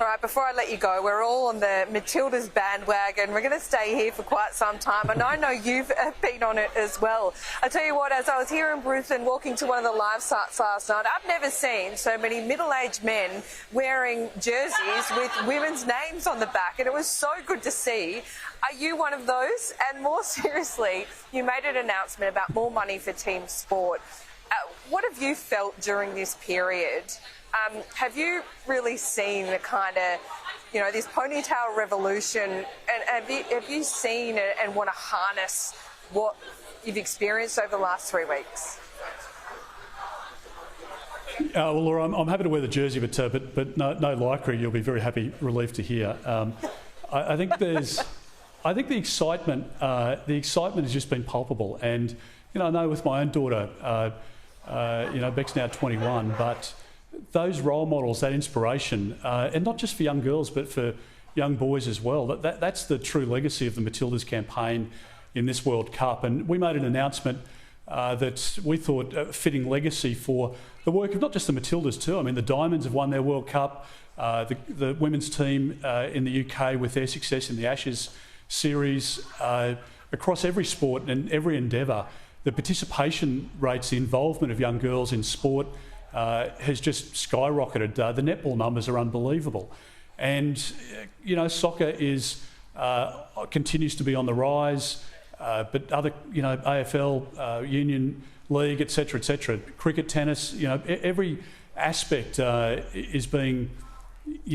All right, before I let you go, we're all on the Matildas bandwagon. We're going to stay here for quite some time, and I know you've been on it as well. I tell you what, as I was here in Brisbane walking to one of the live sites last night, I've never seen so many middle-aged men wearing jerseys with women's names on the back, and it was so good to see. Are you one of those? And more seriously, you made an announcement about more money for team sport. What have you felt during this period? Have you really seen the kind of, this ponytail revolution, and have you seen it and want to harness what you've experienced over the last 3 weeks? Well, Laura, I'm happy to wear the jersey, but no lycra. You'll be very relieved to hear. I think the excitement has just been palpable, and I know with my own daughter, Beck's now 21, but those role models, that inspiration, and not just for young girls but for young boys as well, that's the true legacy of the Matildas campaign in this World Cup. And we made an announcement that we thought a fitting legacy for the work of not just the Matildas too. I mean, the Diamonds have won their World Cup, the women's team in the UK with their success in the Ashes series, across every sport and every endeavour. The participation rates, the involvement of young girls in sport has just skyrocketed. The netball numbers are unbelievable, and soccer continues to be on the rise. But other, AFL, Union League, etc., cricket, tennis, every aspect is being,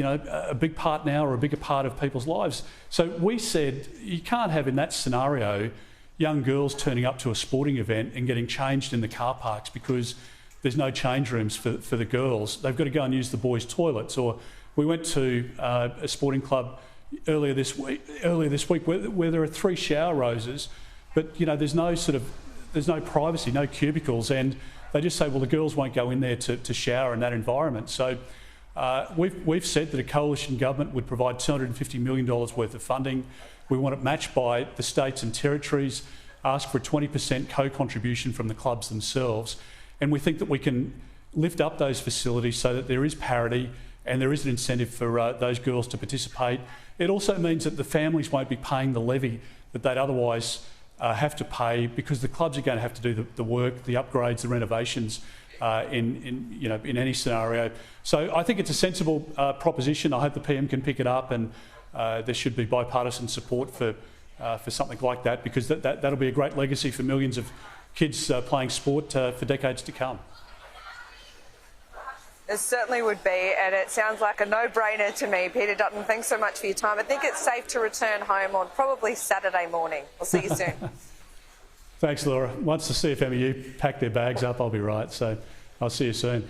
a big part now, or a bigger part of people's lives. So we said you can't have in that scenario young girls turning up to a sporting event and getting changed in the car parks because there's no change rooms for the girls. They've got to go and use the boys' toilets. Or we went to a sporting club earlier this week where there are 3 shower roses, but there's no privacy, no cubicles, and they just say, well, the girls won't go in there to shower in that environment. So we've said that a coalition government would provide $250 million worth of funding. We want it matched by the states and territories, ask for a 20% co-contribution from the clubs themselves. And we think that we can lift up those facilities so that there is parity and there is an incentive for those girls to participate. It also means that the families won't be paying the levy that they'd otherwise have to pay, because the clubs are going to have to do the work, the upgrades, the renovations in any scenario. So I think it's a sensible proposition. I hope the PM can pick it up, and there should be bipartisan support for something like that, because that'll be a great legacy for millions of kids playing sport for decades to come. It certainly would be, and it sounds like a no-brainer to me. Peter Dutton, thanks so much for your time. I think it's safe to return home on probably Saturday morning. We'll see you soon. Thanks, Laura. Once the CFMEU pack their bags up, I'll be right. So I'll see you soon.